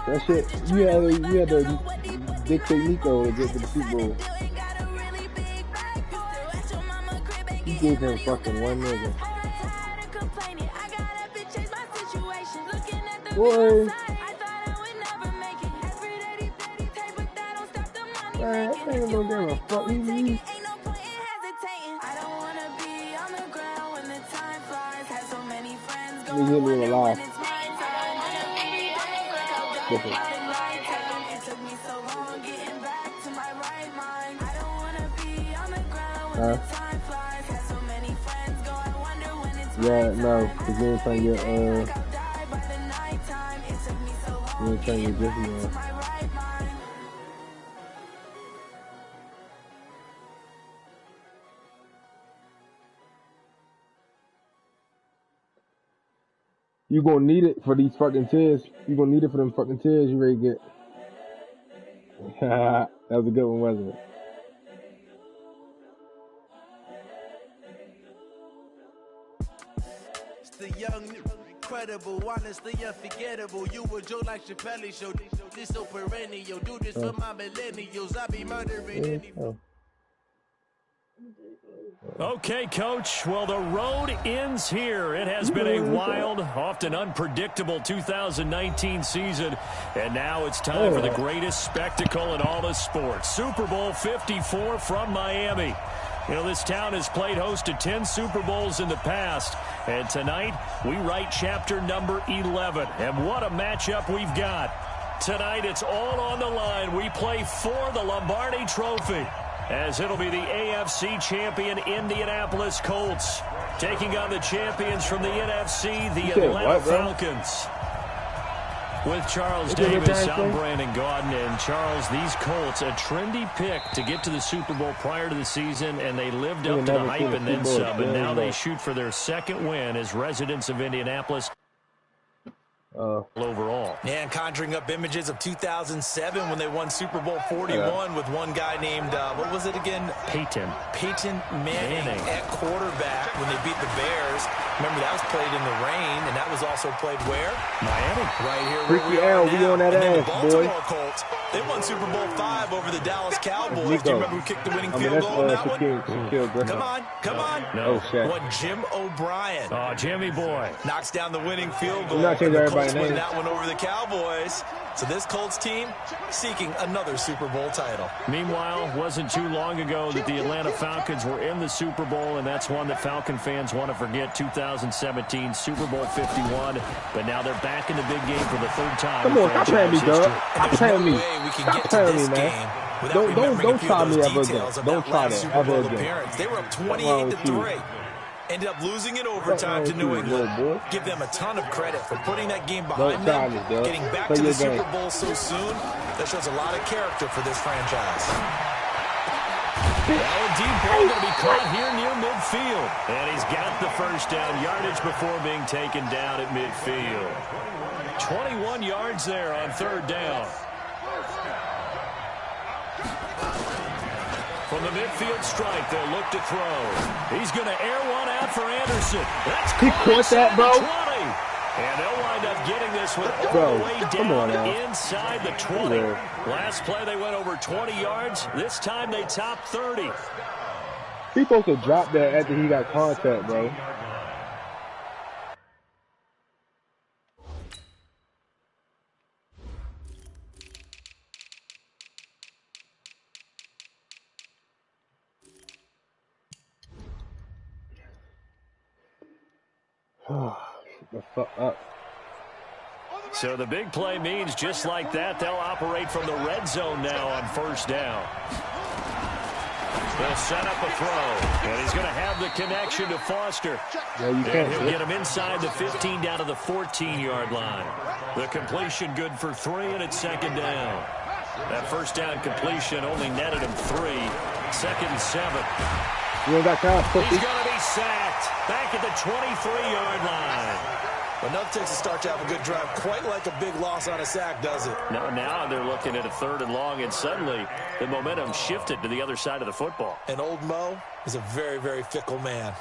That shit, you had to dictate Nico to get to the Super Bowl. He gave him fucking one nigga. Boy. Man, I ain't gonna give a fuck. He hit me alive. Yeah, no, because you ain't trying to get, you ain't trying to get Jiffy on. You gonna need it for these fucking tears. You gonna need it for them fucking tears you ready to get. That was a good one, wasn't it? It's the young, incredible, honestly unforgettable. You a Joe like Chappelle show. This so perennial. Do this for my millennials. I be murdering anyone. Okay, Coach. Well, the road ends here. It has been a wild, often unpredictable 2019 season. And now it's time for the greatest spectacle in all of sports. Super Bowl 54 from Miami. You know, this town has played host to 10 Super Bowls in the past. And tonight, we write chapter number 11. And what a matchup we've got. Tonight, it's all on the line. We play for the Lombardi Trophy, as it'll be the AFC champion Indianapolis Colts taking on the champions from the NFC, the Atlanta Falcons. With Charles Davis, I'm Brandon Gaudin. And Charles, these Colts, a trendy pick to get to the Super Bowl prior to the season, and they lived up to the hype and then some. And now they shoot for their second win as residents of Indianapolis. Overall. Yeah, and conjuring up images of 2007 when they won Super Bowl 41 with one guy named, what was it again? Peyton Manning at quarterback when they beat the Bears. Remember, that was played in the rain, and that was also played where? Miami. Right here where Freaky Al, we on that ass, boy. Colts, they won Super Bowl 5 over the Dallas Cowboys. Do you remember who kicked the winning field goal in that one? Come on. No. What, Jim O'Brien. Oh, Jimmy boy. Knocks down the winning field goal. Not changing everybody's Win name. that one over the Cowboys. So this Colts team seeking another Super Bowl title. Meanwhile, wasn't too long ago that the Atlanta Falcons were in the Super Bowl, and that's one that Falcon fans want to forget, 2017 Super Bowl 51. But now they're back in the big game for the third time. Come on, stop playing me, dog. Stop playing me. Stop playing me, man. Don't try me ever again. Don't try that ever again. They were up 28-3. Ended up losing in overtime to New England. Give them a ton of credit for putting that game behind them. Getting back to the Super Bowl so soon, that shows a lot of character for this franchise. Well, a deep ball going to be caught here near midfield. And he's got the first down yardage before being taken down at midfield. 21 yards there on third down. From the midfield strike, they'll look to throw. He's going to air one out for Anderson. That's he caught that, bro. 20. And they'll wind up getting this one all the way down inside the 20. Last play, they went over 20 yards. This time, they topped 30. He's supposed to drop that after he got contact, bro. The fuck up. So the big play means just like that, they'll operate from the red zone now on first down. They'll set up a throw, and he's going to have the connection to Foster. Yeah, you and he'll get him inside the 15 down to the 14-yard line. The completion good for 3, and it's second down. That first down completion only netted him 3. Second and 7. You ain't got time, pussy. He's going to be sacked back at the 23-yard line. But enough takes to start to have a good drive. Quite like a big loss on a sack, does it? No, now they're looking at a 3rd and long, and suddenly the momentum shifted to the other side of the football. And old Mo is a very, very fickle man.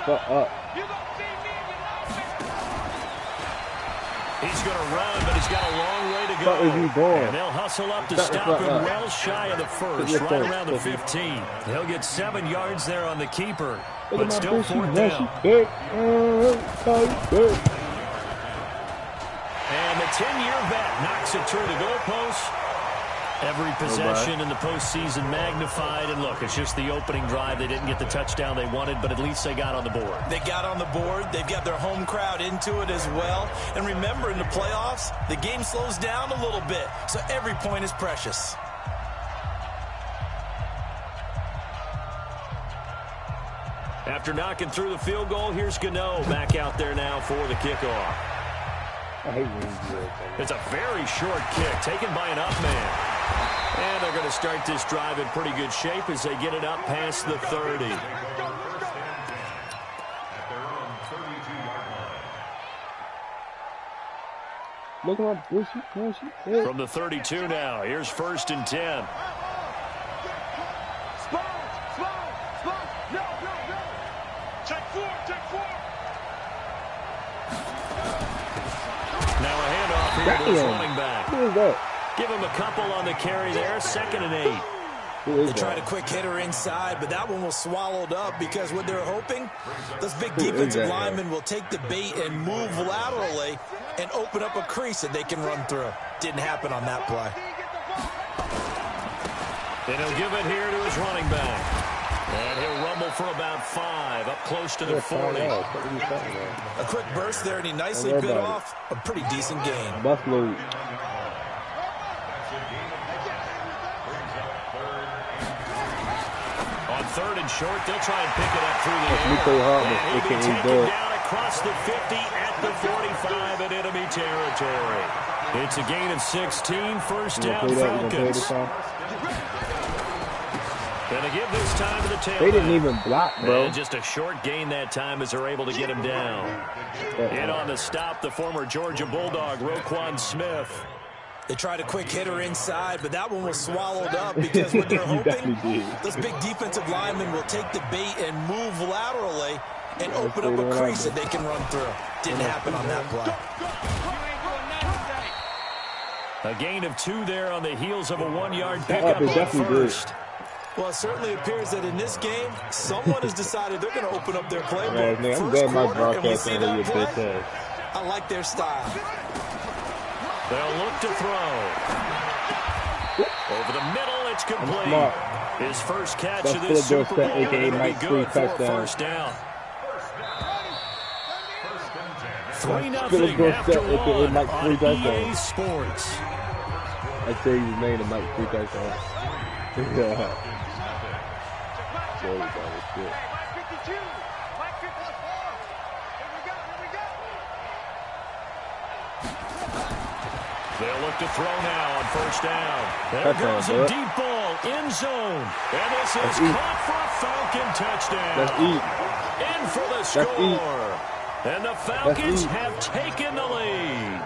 Fuck up. He's going to run, but he's got a long way to go. What is he doing? And they'll hustle up to stop him well shy of the first, right around the 15. He'll get 7 yards there on the keeper, but still 4th down. And the 10-year vet knocks it through the goalpost. Every possession in the postseason magnified. And look, it's just the opening drive. They didn't get the touchdown they wanted, but at least they got on the board. They got on the board. They've got their home crowd into it as well. And remember, in the playoffs, the game slows down a little bit, so every point is precious. After knocking through the field goal, here's Gano back out there now for the kickoff. It's a very short kick taken by an up man. And they're going to start this drive in pretty good shape as they get it up past the 30. Look at bushy. From the 32 now, here's 1st and 10. Now a handoff here to his running back. Who is that? Give him a couple on the carry there. 2nd and 8. They tried a quick hitter inside, but that one was swallowed up because what they're hoping, those big defensive linemen will take the bait and move laterally and open up a crease that they can run through. Didn't happen on that play. And he'll give it here to his running back. And he'll rumble for about 5, up close to the 40. A quick burst there, and he nicely bit off a pretty decent gain. Buffalo. On 3rd and short, they'll try and pick it up through the air. And he'll be taken down across the 50 at the 45 in enemy territory. It's a gain of 16, 1st down Falcons. Gonna give this time to the tailback. They didn't even block, bro. And just a short gain that time as they're able to get him down. In on the stop, the former Georgia Bulldog, Roquan Smith. They tried a quick hitter inside, but that one was swallowed up because what they're hoping, those big defensive linemen will take the bait and move laterally and open up a crease that they can run through. Didn't happen on that play. A gain of 2 there on the heels of a 1-yard pickup on 1st. Well, it certainly appears that in this game, someone has decided they're going to open up their playbook. Man, First quarter, and we see that play. I like their style. They'll look to throw. Over the middle, it's complete. His first catch of this Super Bowl, and it'll be good for a 1st down. 3-0 after 1 on EA Sports. I tell you his name, it might 3 touchdowns. Yeah. They'll look to throw now on 1st down. There goes a deep ball, end zone. And this is caught for a Falcon touchdown. In for the score. And the Falcons have taken the lead.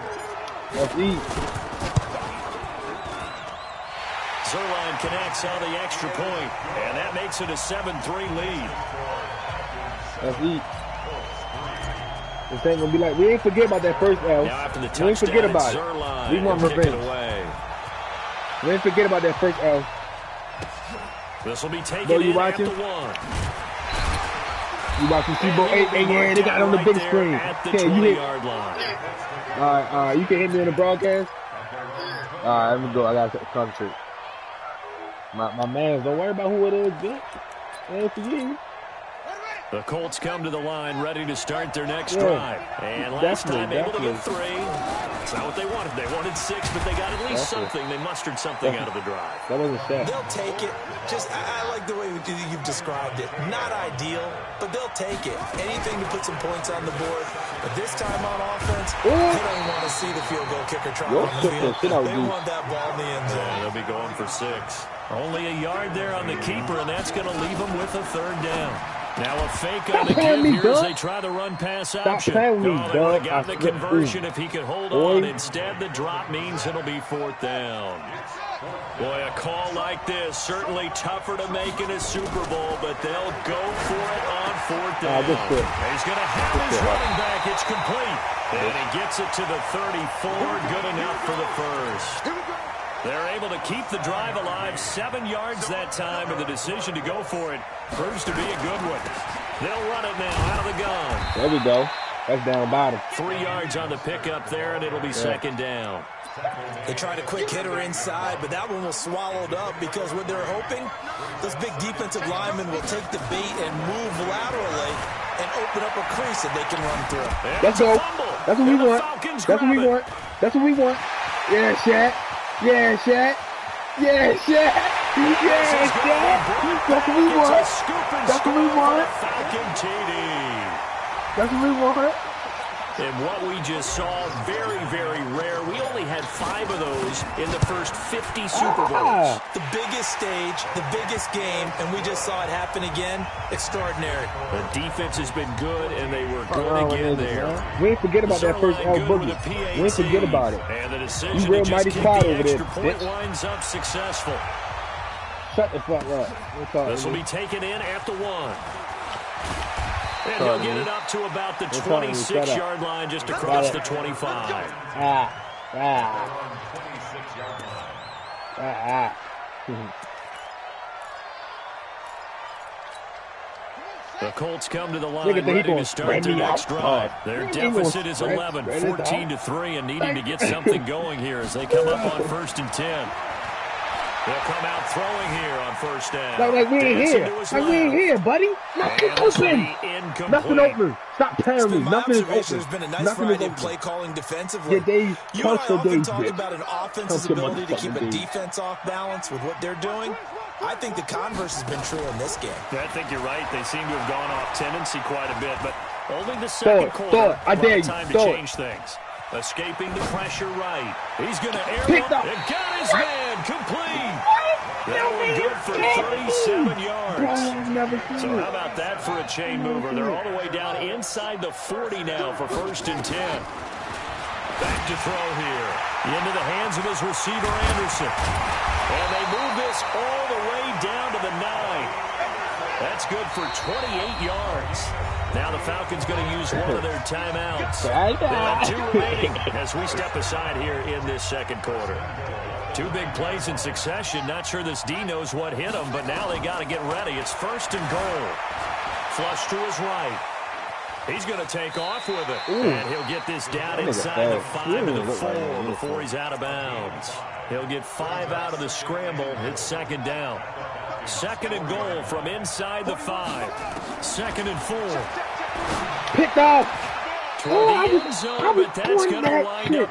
Zerline connects on the extra point, and that makes it a 7-3 lead. This ain't gonna be like, we ain't forget about that first L. Now after the touchdown, we ain't forget about Zerline, it. We want revenge. We ain't forget about that first L. This will be taken in watching? at the 1. You watching T-Ball 8? Yeah, they got it on the big screen. At the Okay, 20-yard line. All right, you can hit me on the broadcast. All right, let me go. I gotta concentrate. My man, don't worry about who it is, bitch. Ain't for you. The Colts come to the line ready to start their next drive. And last time able to get 3. It's not what they wanted. They wanted 6, but they got at least something. They mustered something out of the drive. That wasn't sad. They'll take it. I like the way you've described it. Not ideal, but they'll take it. Anything to put some points on the board. But this time on offense, they don't want to see the field goal kicker try on the field. They want that ball in the end zone. Yeah, they'll be going for 6. Only a yard there on the keeper, and that's going to leave them with a 3rd down. Now a fake on the give here as they try the run-pass option. They would have gotten the conversion if he could hold on. Instead, the drop means it'll be 4th down. Boy, a call like this, certainly tougher to make in a Super Bowl, but they'll go for it on 4th down. He's going to have his running back. It's complete. And he gets it to the 34. Good enough for the first. They're able to keep the drive alive. 7 yards that time, and the decision to go for it proves to be a good one. They'll run it now out of the gun. There we go. That's down bottom. 3 yards on the pickup there, and it'll be second down. They tried a quick hitter inside, but that one was swallowed up because what they're hoping, those big defensive linemen will take the bait and move laterally and open up a crease that they can run through. Let's go. That's what we want. That's what we want. That's what we want. Yeah, Shaq. Yeah, Shaq. Yeah, Shaq. Yeah, Shaq. That's what we want. That's what we want. Falcon TD. That's what we want. And what we just saw, very, very rare. We only had 5 of those in the first 50 Super Bowls. The biggest stage, the biggest game, and we just saw it happen again. Extraordinary. The defense has been good, and they were good again there. We ain't forget about that first L Boogie. We ain't forget about it. And the decision you real mighty quiet over there, point winds up successful. Shut the fuck up. This will be taken in at the 1. And he'll get it up to about the 26-yard line, just across the 25. The Colts come to the line ready to start their next drive. Their deficit is 11, 14-3, and needing to get something going here as they come up on 1st and 10. They'll come out throwing here on first down. Like we ain't here. Like we ain't here, buddy. Nothing open. Nothing open. Stop telling me. Nothing is open. There's been a nice variety of play calling defensively. Yeah, they you and I often talk about an offense's ability to keep a defense off balance with what they're doing. I think the converse has been true in this game. I think you're right. They seem to have gone off tendency quite a bit, but only the second quarter. I dare you. Time to change things. Escaping the pressure right. He's going to air it and got his man complete. That one good for 37 yards. So how about that for a chain mover? They're all the way down inside the 40 now for 1st and 10. Back to throw here. Into the hands of his receiver, Anderson. And they move this all the way down to the 9. That's good for 28 yards. Now the Falcons going to use one of their timeouts. They have 2 remaining as we step aside here in this second quarter. 2 big plays in succession. Not sure this D knows what hit him, but now they got to get ready. It's 1st and goal. Flush to his right. He's going to take off with it. And he'll get this down inside the 5 to the 4 before he's out of bounds. He'll get 5 out of the scramble. It's 2nd down. 2nd and goal from inside the 5. 2nd and 4. Picked off. I was on that shit.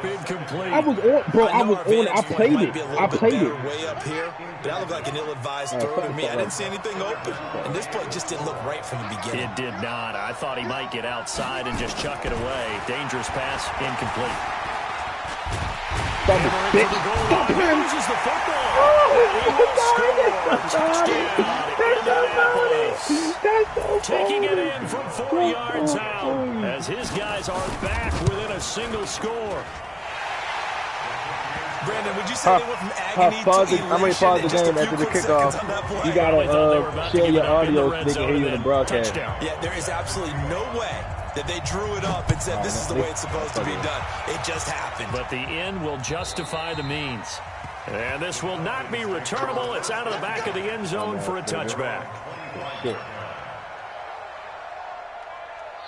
I was on, bro. I was on. I played it. I played it. Way up here, but that looked like an ill-advised throw to me. I didn't see anything open, and this play just didn't look right from the beginning. It did not. I thought he might get outside and just chuck it away. Dangerous pass, incomplete. Stop him. Loses the football. Taking it in from 40 yards out as his guys are back within a single score. Brandon, would you say they went from agony to elation? I'm going to pause the game after the kickoff. You got to share your audio so they can hear you in the broadcast. Yeah, there is absolutely no way that they drew it up and said this is the way it's supposed to be done. It just happened. But the end will justify the means. And this will not be returnable. It's out of the back of the end zone for a touchback.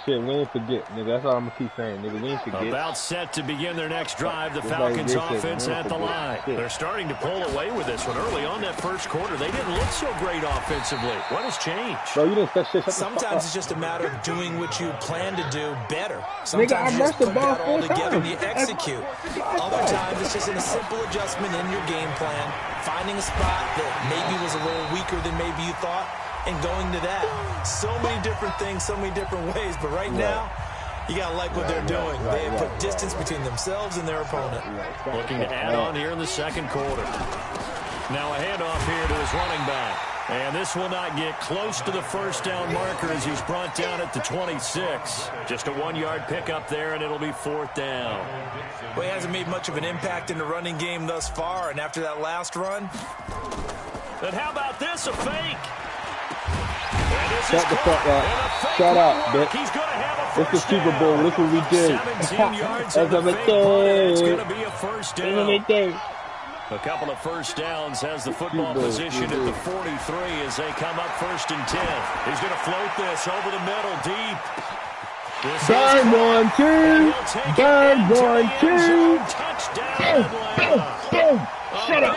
Shit, we ain't forget, nigga. That's all I'm going to keep saying, nigga. We ain't forget. About set to begin their next drive. The Falcons offense at the line. They're starting to pull away with this one. Early on that first quarter, they didn't look so great offensively. What has changed? Bro, you didn't set shit. Sometimes it's just a matter of doing what you plan to do better. Sometimes you just put that all together and you execute. Other times it's just a simple adjustment in your game plan, finding a spot that maybe was a little weaker than maybe you thought, and going to that. So many different things, so many different ways, but right now, you got to like what they're doing. They have put distance between themselves and their opponent. Looking to add on here in the second quarter. Now a handoff here to his running back. And this will not get close to the first down marker as he's brought down at the 26. Just a 1-yard pickup there, and it'll be 4th down. Well, he hasn't made much of an impact in the running game thus far, and after that last run. And how about this, a fake? And this Shut the fuck up. Shut up, bitch. It's the Super Bowl. Look what we did. 17 yards That's and the fake punt, and it's going to be a first down. A couple of first downs has the football position at the 43 as they come up 1st and 10. He's going to float this over the middle deep. Burn 1, 2. Burn 1, 2. Touchdown. Boom. Shut up.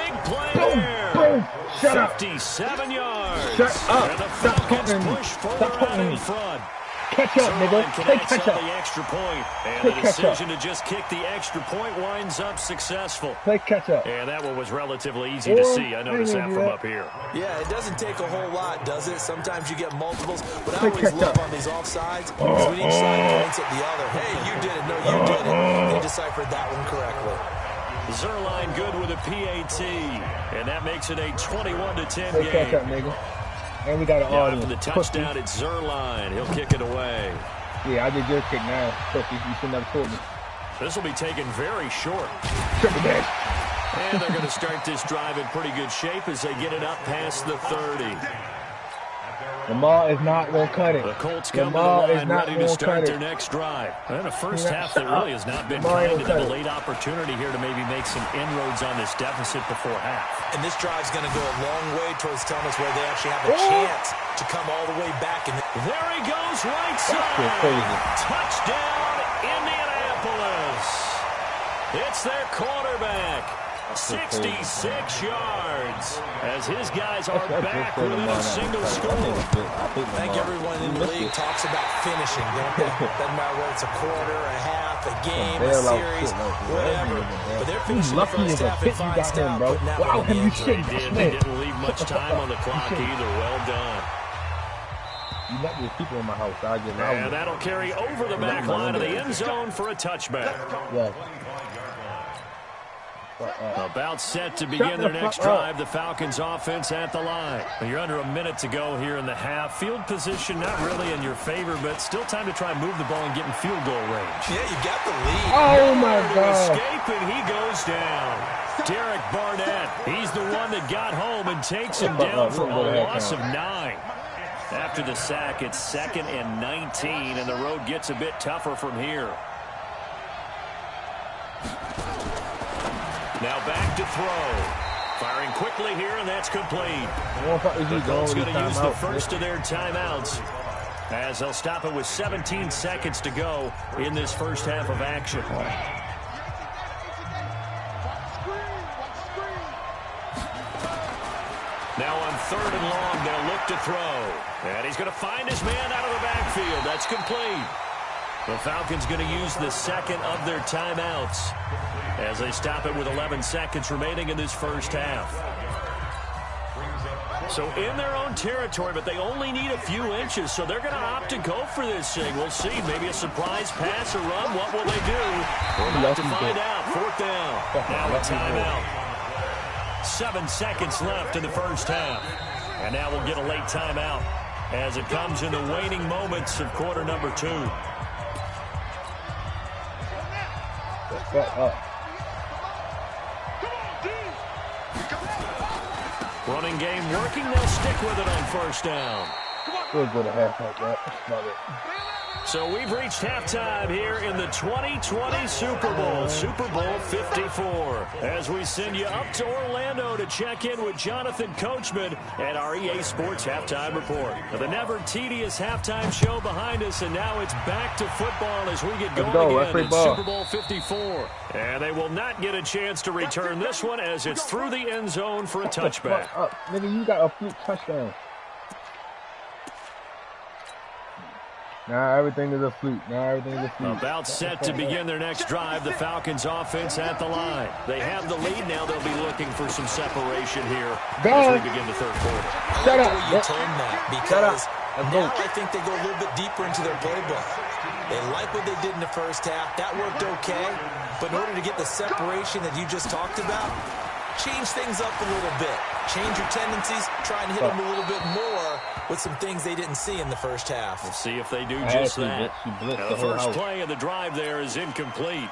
Boom. Boom. Shut up. 57 yards. Shut up. And the Stop Falcons talking to me. push Stop further talking out to in me. front. Catch up, nigga. Play catch up. The extra point. And Play the catch up. decision to just kick the extra point winds up successful. Play catch up. And that one was relatively easy to see. I noticed that from up here. Yeah, it doesn't take a whole lot, does it? Sometimes you get multiples. But I always love on these offsides is when each side points at the other. Hey, you did it. No, you did it. They deciphered that one correctly. Zerline good with a PAT. And that makes it a 21-10 game. Play catch up, nigga. And we got an audience. After the touchdown, it's Zerline. He'll kick it away. Yeah, I did your kick now. Pussy, you shouldn't have told me. This will be taken very short. Triple dash. And they're going to start this drive in pretty good shape as they get it up past the 30. Lamar is not going to cut it. The Colts come Lamar to the is line not ready going to to start cut their it. next drive. And a first half that really has not been Lamar kind ain't of gonna a cut late opportunity here to maybe make some inroads on this deficit before half. And this drive's going to go a long way towards telling us where they actually have a chance to come all the way back. And there he goes, right side. Touchdown, Indianapolis. It's their quarterback. 66 yards as his guys are back within a single score. I think everyone in the league talks about finishing, don't they? Doesn't matter whether it's a quarter, a half, a game, a series, whatever. But they're finishing the first half in fine style, putting that one in the end zone. They didn't leave much time on the clock either. Well done. You let me people in my house. I get loud. And that'll carry over the back line of the end zone for a touchback. Yeah. About set to begin their next drive. The Falcons offense at the line. You're under a minute to go here in the half. Field position not really in your favor, but still time to try and move the ball and get in field goal range. Yeah, you got the lead. Oh, my God. Escape, and he goes down. Derek Barnett, he's the one that got home and takes him down for a loss of 9. After the sack, it's 2nd and 19, and the road gets a bit tougher from here. Now back to throw. Firing quickly here, and that's complete. The Colts going to use the first of their timeouts as they'll stop it with 17 seconds to go in this first half of action. Now on 3rd and long, they'll look to throw. And he's going to find his man out of the backfield. That's complete. The Falcons going to use the second of their timeouts as they stop it with 11 seconds remaining in this first half. So in their own territory, but they only need a few inches, so they're going to opt to go for this thing. We'll see. Maybe a surprise pass or run. What will they do? We're about to find out. 4th down. Now a timeout. 7 seconds left in the first half. And now we'll get a late timeout as it comes in the waning moments of quarter number 2. Running game working. They'll stick with it on 1st down. We'll go to half like that. Love it. So we've reached halftime here in the 2020 Super Bowl, Super Bowl 54. As we send you up to Orlando to check in with Jonathan Coachman at our EA Sports Halftime Report. The never tedious halftime show behind us, and now it's back to football as we get going again in Super Bowl 54. And they will not get a chance to return this one as it's through the end zone for a touchback. Nigga, you got a fluke touchdown. Now everything is a fluke. About set to begin their next drive. The Falcons offense at the line. They have the lead now. They'll be looking for some separation here as we begin the 3rd quarter. Shut up. You told that because now I think they go a little bit deeper into their playbook. They like what they did in the first half. That worked okay. But in order to get the separation that you just talked about, change things up a little bit. Change your tendencies. Try and hit them a little bit more with some things they didn't see in the first half. We'll see if they do just that. Now, the first play of the drive there is incomplete.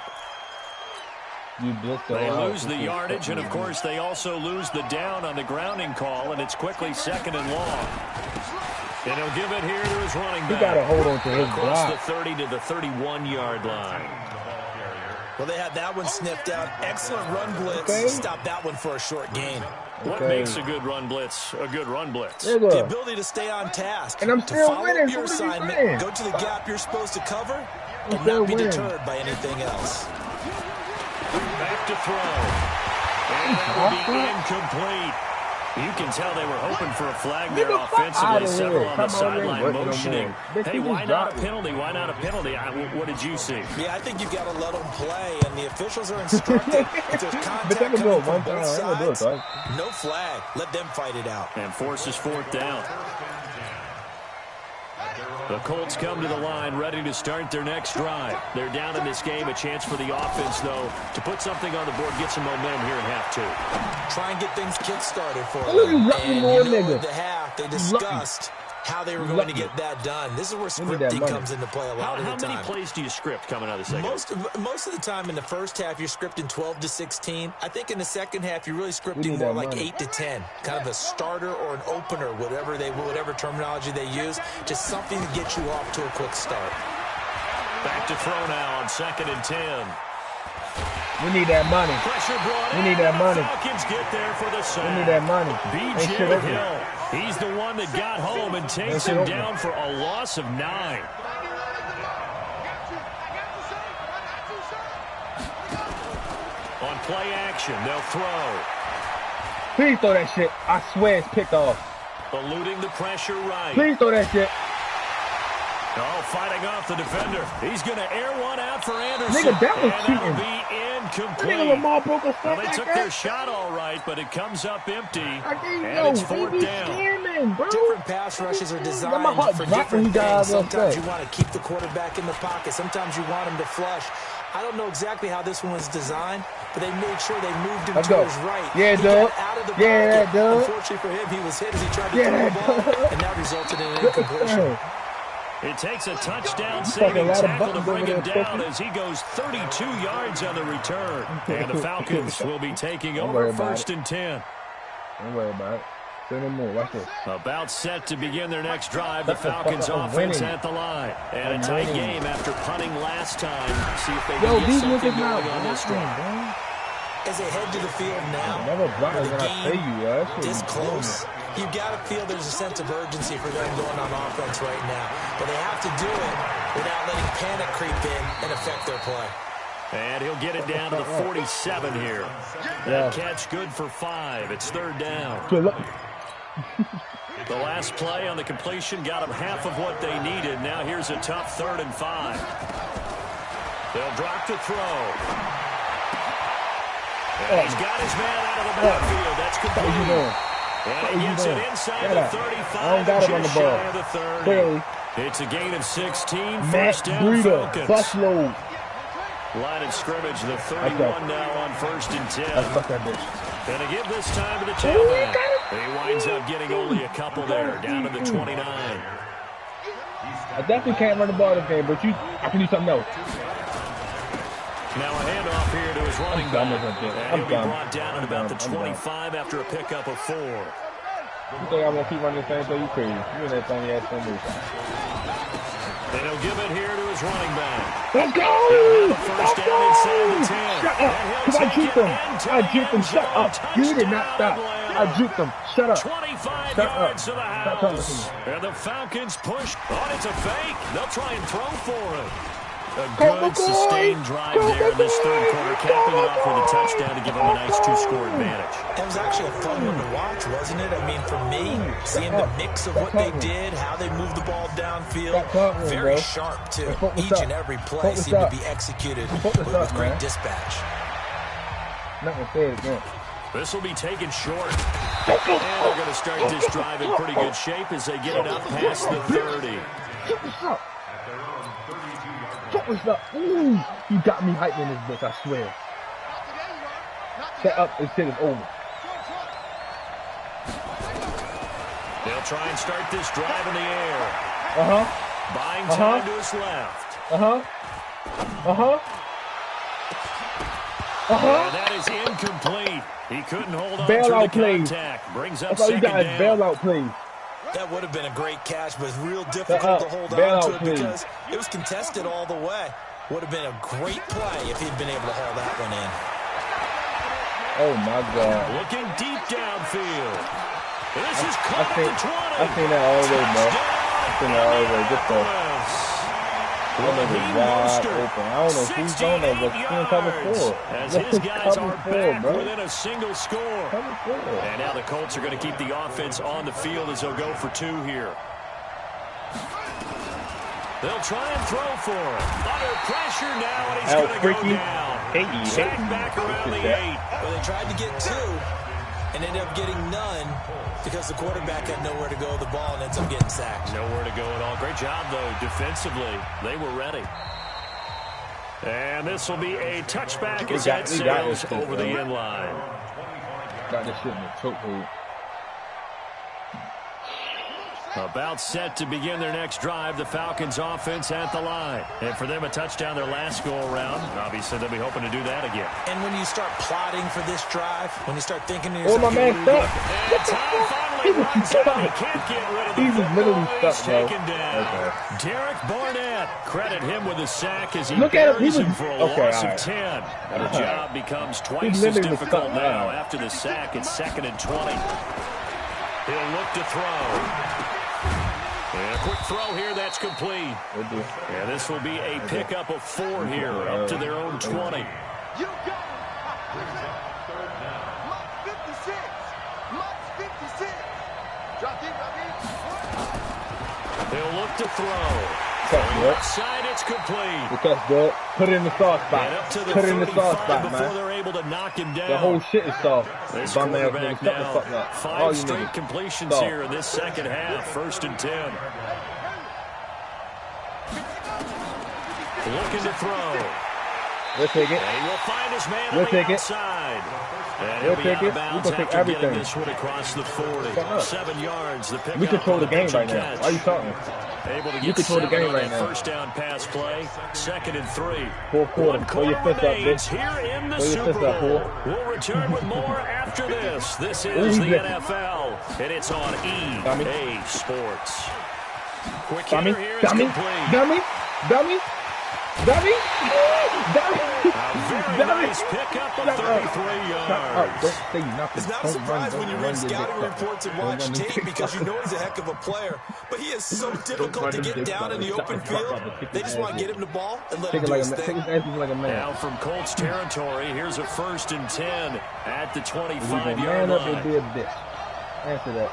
They lose the yardage, and, of course, they also lose the down on the grounding call, and it's quickly 2nd and long. And he'll give it here to his running back. He got to hold on to his Across block. the 30 to the 31-yard line. Well, they had that one sniffed out. Excellent run blitz. Okay. Stop that one for a short gain. What makes a good run blitz a good run blitz? The ability to stay on task. And I'm still follow winning. your So what are you assignment, saying? go to the gap you're supposed to cover, I'm and still not be winning. deterred by anything else. Back to throw. And that will be incomplete. You can tell they were hoping for a flag there offensively. Several on the sideline motioning. Hey, why not a penalty? Why not a penalty? What did you see? Yeah, I think you've got to let them play, and the officials are instructed. If there's contact coming from both sides, no flag. Let them fight it out. And forces fourth down. The Colts come to the line ready to start their next drive. They're down in this game. A chance for the offense, though, to put something on the board, get some momentum here in half two. Try and get things kick-started for Oh, them. you lucky And more you know, nigga. at the half, they discussed how they were going to get that done. This is where scripting comes into play a lot of the time. How many plays do you script coming out of the second? Most of the time in the first half, you're scripting 12 to 16. I think in the second half, you're really scripting more like 8 to 10. Kind of a starter or an opener, whatever terminology they use. Just something to get you off to a quick start. Back to throw now on 2nd and 10. We need that money. Pressure brought in. We need that money. Falcons get there for the sack. We need that money. B.J. Hill. He's the one that got home and takes him down for a loss of 9. On play action, they'll throw. Please throw that shit. I swear it's picked off. Eluding the pressure right. Please throw that shit. Oh, fighting off the defender. He's going to air one out for Anderson. Nigga, that was cheating. That'll be incomplete. Nigga, Lamar broke a Well, foot they like took that. their shot all right, but it comes up empty. And it's fourth down. Scamming, bro. Different pass rushes are designed for different things. Sometimes you want to keep the quarterback in the pocket. Sometimes you want him to flush. I don't know exactly how this one was designed, but they made sure they moved him to his right. Yeah, he Doug. got out of the Yeah, pocket. Doug. Unfortunately for him, he was hit as he tried to throw the ball, and that resulted in an incompletion. It takes a touchdown-saving tackle to bring him down as he goes 32 yards on the return. And the Falcons will be taking over 1st and 10. Don't worry about it. Say no more. Watch this. About set to begin their next drive. The Falcons offense at the line. And a tight game after punting last time. See if they can get something going on this drive. As they head to the field now, Never block with when the I pay game you, yo. this close, you got to feel there's a sense of urgency for them going on offense right now. But they have to do it without letting panic creep in and affect their play. And he'll get it down to the 47 here. That catch good for 5. It's 3rd down. The last play on the completion got them half of what they needed. Now here's a tough 3rd and 5. They'll drop to throw. And he's got his man out of the backfield. That's complete. And he gets it inside the 35. I don't got him on the ball. Clearly. It's a gain of 16. Matt First down, Breeder. Falcons. Busload. Line of scrimmage, the 31 now on 1st and 10. Fuck that bitch. Gonna give this time to the tailback. He winds up getting only a couple there, down to the 29. I definitely can't run the ball this game, but I can do something else. Now a handoff here to his running back. And he'll be brought down at about the 25 after a pickup of 4. You think I'm going to keep running the same play? You crazy. You in that funny ass thing. And he'll give it here to his running back. Let's go! First down inside the 10. Shut up! Because I juked him. I juked him. Shut up. You did not stop. I juked him. Shut up. 25 Shut yards up. to the house. And the Falcons push. Oh, it's a fake. They'll try and throw for it. A good sustained drive there in this third quarter, capping it off with a touchdown to give them a nice 2-score advantage. That was actually a fun one to watch, wasn't it? I mean, for me, seeing the mix of what they did, how they moved the ball downfield, very sharp, too. Each and every play seemed to be executed with great dispatch. Not going to say it again. This will be taken short. And they're going to start this drive in pretty good shape as they get it up past the 30. Ooh, you got me hyped in this bitch, I swear. Set up and shit is over. They'll try and start this drive in the air. Buying time to his left. And that is incomplete. He couldn't hold on to the contact. Brings up 2nd down. Bailout, please. That would have been a great catch, but real difficult to hold on to it because it was contested all the way. Would have been a great play if he'd been able to haul that one in. Oh, my God. Looking deep downfield. This is caught at the 20. I've seen that all the way, bro. I've seen that all the way. Just the wide open. I don't know who's on there, but he's in cover 4. As his guys are back bro. within a single score. Cover 4. And now the Colts are going to keep the offense on the field as they'll go for 2 here. They'll try and throw for it. Under pressure now, and he's going to go down. Sack back around the 8. Well, they tried to get 2 and ended up getting none because the quarterback had nowhere to go with the ball and ends up getting sacked. Nowhere to go at all. Great job, though, defensively. They were ready. And this will be a touchback as that sails over the end line. Got this shit in the chokehold. About set to begin their next drive, the Falcons offense at the line. And for them, a touchdown their last go-around. Obviously, they'll be hoping to do that again. And when you start plotting for this drive, when you start thinking to yourself, oh, my man, stop. And time finally runs out. He can't get rid of the literally stuck, bro. Taken down. Okay. Derek Barnett, credit him with a sack as he Look at buries him. him for a loss of 10. The job becomes twice as difficult now. After the sack, it's 2nd and 20. He'll look to throw. And a quick throw here, that's complete. And this will be a pickup of 4 here, up to their own 20. You go. Mark 56. Mark 56. Drop deep. They'll look to throw. Left side, it's complete. Put it in the soft spot. Put it in the soft spot, before man. they're able to knock him down. The whole shit is soft. This Bum ass quarterback nigga, now, shut the fuck up. 5 straight completions here in this second half. 1st and 10. Looking to throw. We'll take it. And he will find his man We'll on the take it. outside. And We'll he'll be take out it. of bounds We'll take after everything. getting this one across the 40. 7 yards. The pickup. We control the game right now. Catch. Why are you talking? Able to You get control the 7 game on right that now. first down pass play. 2nd and 3. Fourth quarter. 1 Throw your quarter fist up, remains bitch. here in the Throw your Super fist up, Bowl. fool. We'll return with more after this. This is the NFL, and it's on EA Sports. Quick hitter here is complete. Dummy. A very nice pickup of 33 yards. Don't say nothing. It's not a surprise when you read scouting reports and watch tape because you know he's a heck of a player. But he is so difficult to get down in the open field. They just want to get him the ball and let him do his thing. Now from Colts territory, here's a 1st and 10 at the 25-yard Man up and line. be a bitch. Answer that.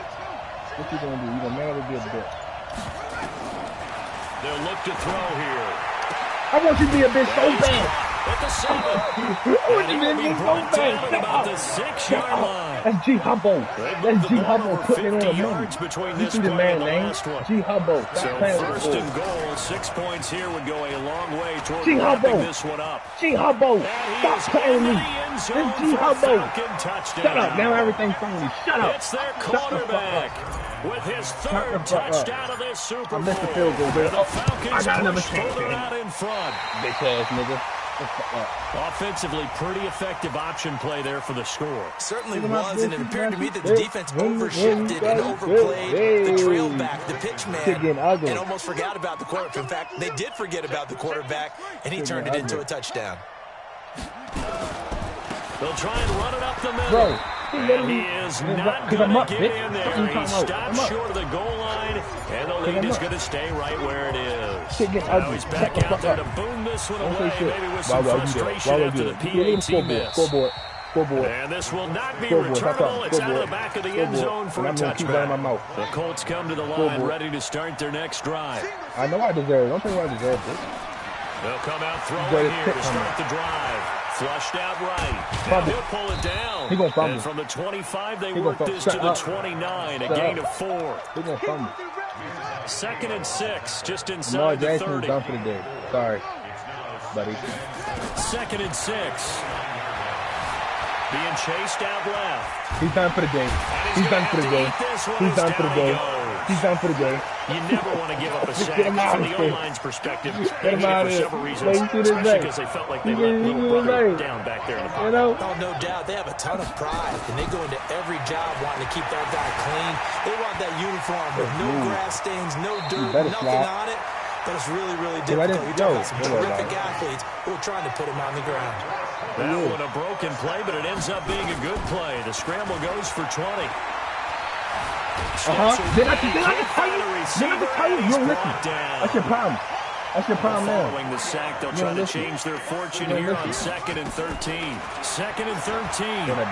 What you gonna do? You gonna man up and be a bitch? They'll look to throw here. I want you to be a bitch so bad. At the 7. I want you to be a bitch so bad. About the 6-yard line. That's G Hubbo. That's G Hubbo putting in a 50 money. yards between You this see the play man and the name? last one. G Hubbo. So Stop playing with 1st the and goal, 6 points here would go a long way toward G wrapping Hubbo. this one up. G Hubbo. Stop playing me. It's It's G Hubbo. Shut up. Now everything's phony. Shut up. It's their Shut the fuck quarterback up. with his Shut the 3rd fuck up. touchdown of this Super Bowl. I missed the field goal, man. The I Falcons got another push chance, further man. out in front. Bitch ass nigga. Offensively, pretty effective option play there for the score. Certainly was, and it appeared to me that the defense overshifted and overplayed the trail back, the pitch man, and almost forgot about the quarterback. In fact, they did forget about the quarterback, and he turned it into a touchdown. They'll try and run it up the middle. Bro, and he is not going to get in there. He stops short of the goal line, and the lead is going to stay right where it is. Now he's back out there to boom this one away, maybe with some frustration after the PAT miss. And this will not be returnable. It's out of the back of the end zone for a touchback. The Colts come to the line ready to start their next drive. I know I deserve it. Don't tell me I deserve this. They'll come out throwing here to start the drive. Flushed out right. Now he'll pull it down. He gonna fumble. And from the 25, they work this to the 29. A gain of 4. He gonna fumble. 2nd and 6, just Lamar inside the Jackson is 30. done for the day. Sorry, buddy. 2nd and 6. Being chased out left. He's done for the day. He's done for the day. He's done for the day. He's done for the day. You never want to give up a sack from the O-line's perspective. They did it for several reasons, especially because they felt like they let little brother down back there in the pocket. Oh, no doubt. They have a ton of pride, and they go into every job wanting to keep that guy clean. They want that uniform with no grass stains, no dirt, nothing on it. But it's really, really difficult. You're talking about some terrific athletes who are trying to put him on the ground. That one a broken play, but it ends up being a good play. The scramble goes for 20. Did I tell you? You're listen. That's your problem. That's your problem now. Following the sack, they'll try to change their fortune here on 2nd and 13. 2nd and 13. Going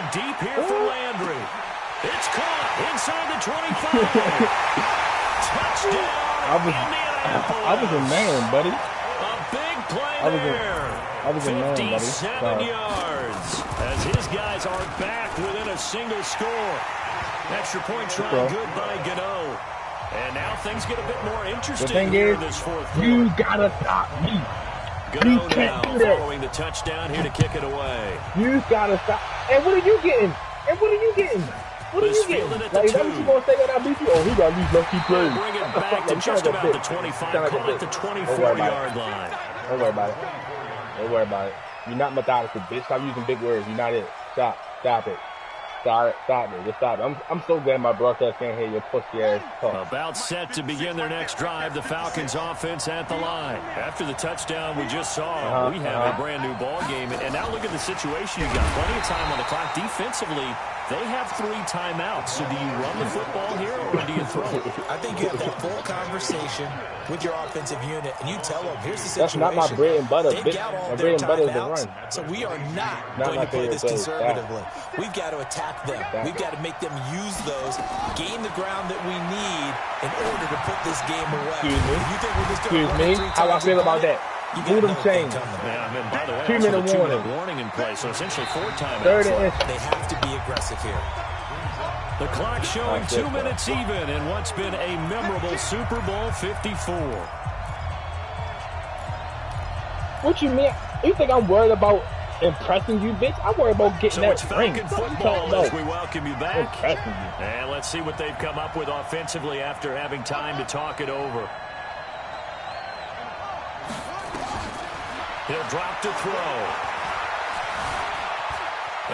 deep here for Landry. It's caught inside the 25. Touchdown. I was a man, buddy. A big play there. I was a man, buddy. 57 yards as his guys are back within a single score. Extra point try good by Gano. And now things get a bit more interesting here in this fourth quarter. You gotta stop me. You can't do that. Following the touchdown here to kick it away. You gotta stop. And what are you getting? What are you getting? Like, is that what you gonna say when I beat you? Oh, he got these lucky plays. Bring it back to just about the 25. Call it the 24-yard line. Don't worry about it. Don't worry about it. You're not methodical, bitch. Stop using big words. You're not it. Stop it. Stop it. Just stop it. I'm so glad my broadcast can't hear your pussy ass talk. About set to begin their next drive, the Falcons offense at the line. After the touchdown we just saw, we have a brand new ball game. And now look at the situation. You got plenty of time on the clock. Defensively, they have 3 timeouts. So do you run the football here or do you throw it? I think you have that full conversation with your offensive unit, and you tell them, here's the situation. That's not my bread and butter, bitch. My bread and butter is the run. So we are not going to play this conservatively. We've got to attack them. We've got to make them use those, gain the ground that we need in order to put this game away. Excuse me? How I feel about that? Move them chains. Yeah, and by the way, 2-minute warning in place, so essentially 4 timeouts. They have to be aggressive here. The clock showing 2 minutes even in what's been a memorable Super Bowl 54. What you mean? You think I'm worried about impressing you, bitch? I'm worried about getting that ring. So it's Falcon football as we welcome you back. Impressing you. And let's see what they've come up with offensively after having time to talk it over. He'll drop to throw.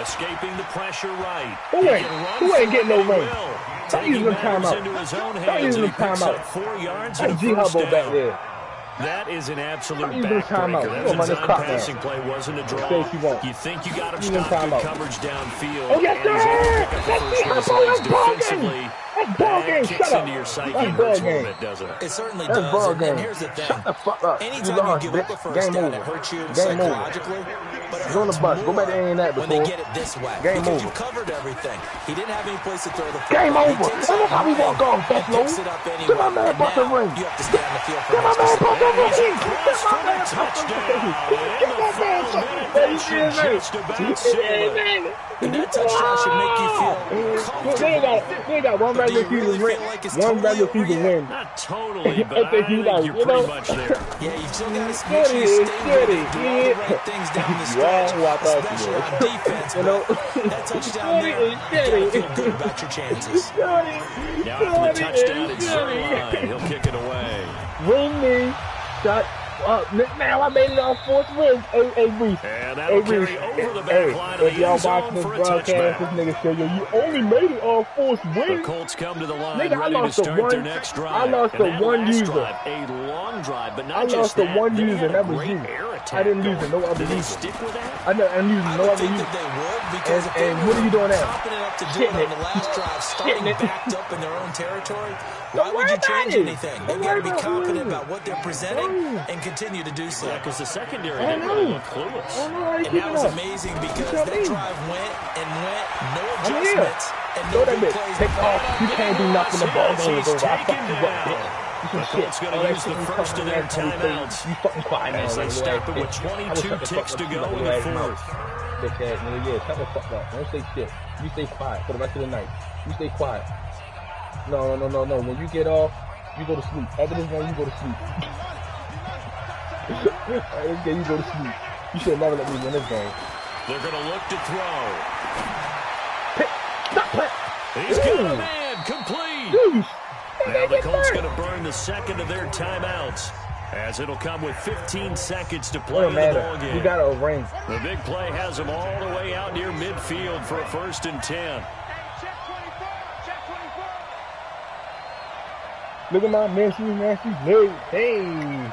Escaping the pressure right. Who ain't getting no ring? Stop using them timeout. Stop using them timeout. 4 yards and a first down. Back there. That is an absolute backbreaker. That passing play wasn't a draw. You think you got him stopped in coverage downfield. Oh, yes, sir! That's ball game. Kicks into your psyche and hurts a little bit, doesn't it? It certainly does. And here's the thing. Shut the fuck up. Anytime you give up a first down, it hurts you psychologically. But it hurts more Go back to A&E when they get it this way. Because you covered everything. He didn't have any place to throw the football. Game over. And look how we walk off, Buffalo. Get my man about the ring. You have to stay on the field for Get my man about the ring. Get my man touchdown. And that touchdown should make you feel comfortable. They got one regular season win. One regular season win. Not totally, but I think you're pretty much there. Yeah, you still got to make sure you stay with it. Do all the right things down the stretch, especially on defense. That touchdown there, you got to feel good about your chances. Now after the touchdown, it's Zerline. He'll kick it away. Ring me. Shut up. Now I made it on 4th ring. And that'll carry over the back line of the end zone for a touchback. This nigga said, you only made it on 4th ring. The Colts come to the line ready to start their next drive. I lost the one user. A long drive, but not just that. I lost the one user. That was you. I didn't lose to no other user. Stick with that? I'm using no other user. And what are you doing now? Shitting it. On the last drive, starting backed up in their own territory. Why would you change anything? They've got to be confident about what they're presenting and continue to do so. Yeah, because the secondary didn't really look clueless. And that was amazing because that drive went, no adjustments, and no big plays. Take off. You can't do nothing. The ball game is over. I fucked you up, bitch. The Colts going to use the first of their timeouts. You fucking quiet now. As they stop it with 22 ticks to go in the 4th. Bitch ass nigga, yeah, shut the fuck up. Don't say shit. You stay quiet for the rest of the night. You stay quiet. No. When you get off, you go to sleep. After this game, you go to sleep. Okay, you go to sleep. You should never let me win this game. They're going to look to throw. Stop it. He's got a man complete. Dude. And Now the Colts going to burn the second of their timeouts, as it'll come with 15 seconds to play in the ballgame. You got a ring. The big play has him all the way out near midfield for a 1st and 10. Look at my nasty leg. Hey.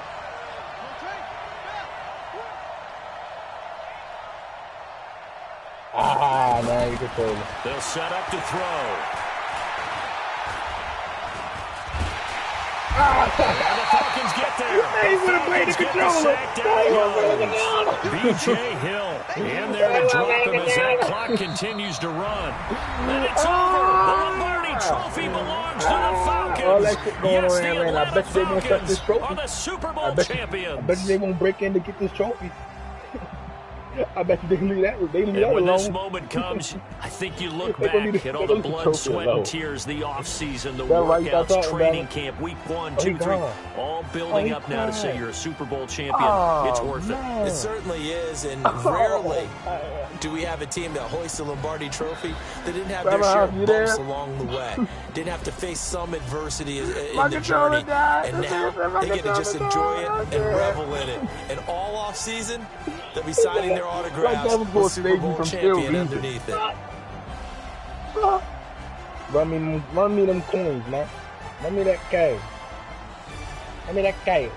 Now you control it. They'll set up to throw. And the Falcons get there. Now you want to play the controller. B.J. Hill in there to drop him as that clock continues to run. And it's over. The Lombardi Trophy belongs to the Falcons. All that shit going Yes, on the there, man. I Atlanta bet you they won't touch this Falcons trophy. are the Super Bowl champions. I bet you they won't break in to get this trophy. I bet you they leave that And when alone. this moment comes, I think you look back at all the blood, sweat, and tears, the offseason, the workouts, training camp, week 1, 2, 3, all building up now to say you're a Super Bowl champion. It's worth it. It certainly is, and rarely do we have a team that hoists the Lombardi Trophy that didn't have their share of bumps along the way, didn't have to face some adversity in the journey, and now they get to just enjoy it and revel in it. And all off season, they'll be signing their autographs with Super Bowl champion underneath it. Run me them coins, man. Run me that cash. Run me that cash.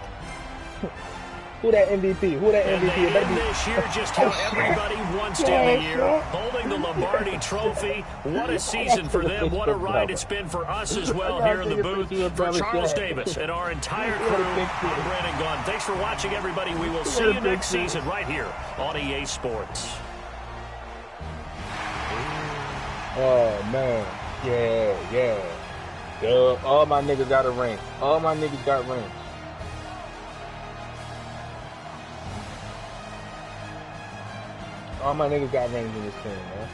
Who that MVP? Who that And MVP? they end this year just how everybody wants to end the year, holding the Lombardi Trophy. What a season for them. What a ride it's been for us as well here in the booth. For Charles Davis and our entire crew, I'm Brandon Gaughan. Thanks for watching, everybody. We will see you next season right here on EA Sports. Oh, man. Yeah. All my niggas got a ring. All my niggas got rings. All my niggas got rings in this team, man.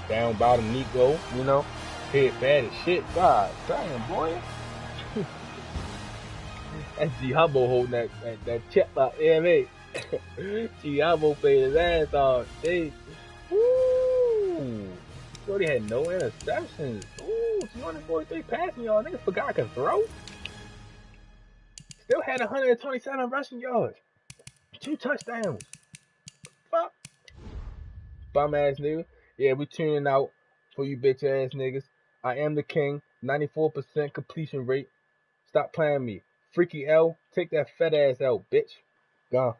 Down bottom, Nico, you know. Head bad as shit. God damn, boy. That's G Hubbo holding that chip out there, mate. G Hubbo played his ass off. Hey. Woo. Shorty had no interceptions. Ooh, 243 passing y'all. Niggas forgot I could throw. Still had 127 rushing yards. 2 touchdowns. Fuck. Bum ass nigga. Yeah, we tuning out for you bitch ass niggas. I am the king. 94% completion rate. Stop playing me. Freaky L. Take that fat ass out, bitch. Gone.